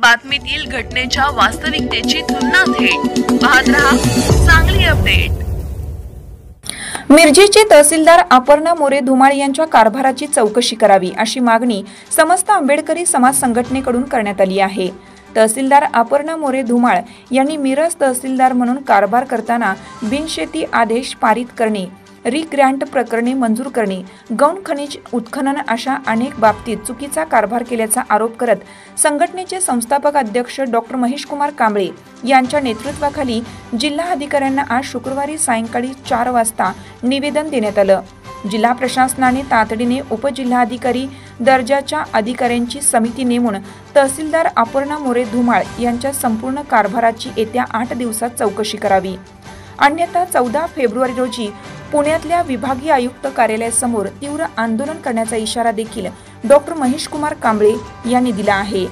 बातमीतील घटनेच्या वास्तविकतेची तुलना थेट पाहत रहा सांगली अपडेट। मिरजेचे तहसीलदार अपर्णा मोरे धुमाळ यांच्या कारभाराची चौकशी करावी अशी मागणी समस्त आंबेडकरी समाज संघटनेकडून करण्यात आली आहे। तहसीलदार अपर्णा मोरे धुमाळ यांनी मिरज तहसीलदार म्हणून कारभार करताना बिनशेती आदेश पारित करणे, रिग्रँट प्रकरणे मंजूर करणे, गौण खनिज उत्खनन अशा अनेक बाबतीत चुकीचा कारभार केल्याचा आरोप करत संघटनेचे संस्थापक अध्यक्ष डॉक्टर महेश कुमार कांबळे यांच्या नेतृत्वाखाली जिल्हा अधिकाऱ्यांना आज शुक्रवारी सायंकाळी 4 वाजता निवेदन देण्यात आलं। जिल्हा प्रशासनाने तातडीने उपजिल्हाधिकारी दर्जाच्या अधिकाऱ्यांची समिती नेमून तहसीलदार अपर्णा मोरे धुमाळ यांच्या संपूर्ण कारभाराची येत्या 8 दिवसात चौकशी करावी, अन्यथा 14 फेब्रुवारी रोजी पुण्यातल्या विभागीय आयुक्त कार्यालयासमोर तीव्र आंदोलन करण्याचा इशारा देखील डॉक्टर महेश कुमार कांबळे यांनी दिला आहे।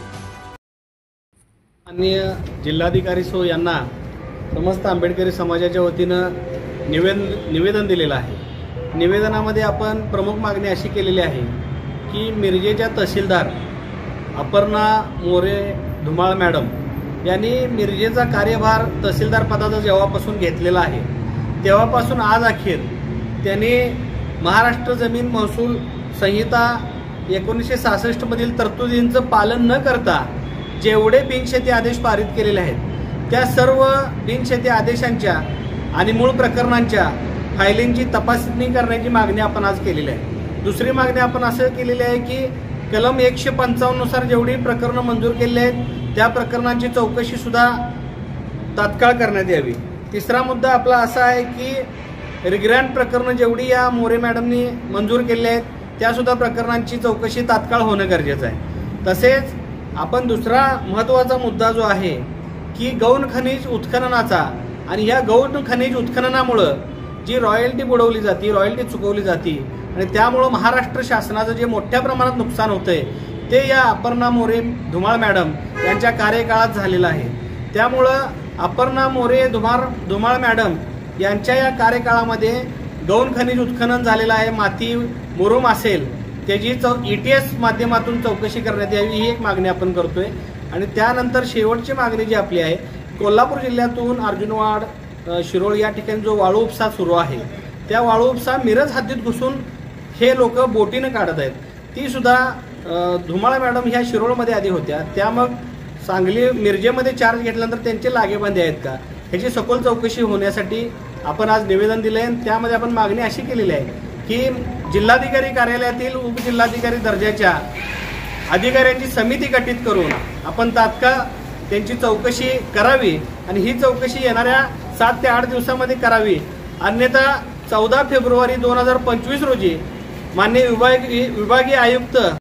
माननीय जिल्हाधिकारी सो यांना समस्त आंबेडकरी समाजाच्या वतीनं निवेदन दिलेलं आहे। निवेदनामध्ये आपण प्रमुख मागणी अशी केलेली आहे की मिरजेच्या तहसीलदार अपर्णा मोरे धुमाळ मॅडम यांनी मिरजेचा कार्यभार तहसीलदार पदाचा जेव्हापासून घेतलेला आहे तेव्हापासून आज अखेर त्यांनी महाराष्ट्र जमीन महसूल संहिता 1966 मधील तरतुदींचं पालन न करता जेवढे बिनशेती आदेश पारित केलेले आहेत त्या सर्व बिनशेती आदेशांच्या आणि मूळ प्रकरणांच्या फायलिंगची तपासणी करण्याची मागणी आपण आज केलेली आहे। दुसरी मागणी आपण असं केलेली आहे की कलम 155 नुसार जेवढी प्रकरणं मंजूर केलेली आहेत त्या प्रकरणांची चौकशी सुद्धा तात्काळ करण्यात यावी। तिसरा मुद्दा आपला असा आहे की रिग्रँट प्रकरणं जेवढी या मोरे मॅडमनी मंजूर केलेली आहेत त्या सुद्धा प्रकरणांची चौकशी तात्काळ होणं गरजेचं आहे। तसेच आपण दुसरा महत्त्वाचा मुद्दा जो आहे की गौण खनिज उत्खननाचा आणि या गौण खनिज उत्खननामुळे जी रॉयल्टी बुडवली जाते, रॉयल्टी चुकवली जाते आणि त्यामुळे महाराष्ट्र शासनाचं जे मोठ्या प्रमाणात नुकसान होतंय ते या अपर्णा मोरे धुमाळ मॅडम यांच्या कार्यकाळात झालेलं आहे। त्यामुळं अपर्णा मोरे धुमाळ मॅडम यांच्या या कार्यकाळामध्ये गौण खनिज उत्खनन झालेलं आहे, माती मुरुम असेल त्याची ETS माध्यमातून चौकशी करण्यात यावी ही एक मागणी आपण करतोय। आणि त्यानंतर शेवटची मागणी जी आपली आहे, कोल्हापूर जिल्ह्यातून अर्जुनवाड शिरोळ या ठिकाणी जो वाळू उपसा सुरू आहे त्या वाळू उपसा मिरज हद्दीत घुसून हे लोक बोटीनं काढत आहेत, ती सुद्धा धुमाळ मॅडम ह्या शिरोळमध्ये आधी होत्या, त्या मग सांगली मिरजेमध्ये चार्ज घेतल्यानंतर त्यांचे लागेबांधे आहेत का ह्याची सखोल चौकशी होण्यासाठी आपण आज निवेदन दिलंय। त्यामध्ये आपण मागणी अशी केलेली आहे की जिल्हाधिकारी कार्यालयातील उपजिल्हाधिकारी दर्जाच्या अधिकाऱ्यांची समिती गठीत करून आपण तात्काळ त्यांची चौकशी करावी आणि ही चौकशी येणाऱ्या 7 ते 8 दिवसांमध्ये करावी, अन्यथा 14 फेब्रुवारी 2025 रोजी माननीय विभागीय आयुक्त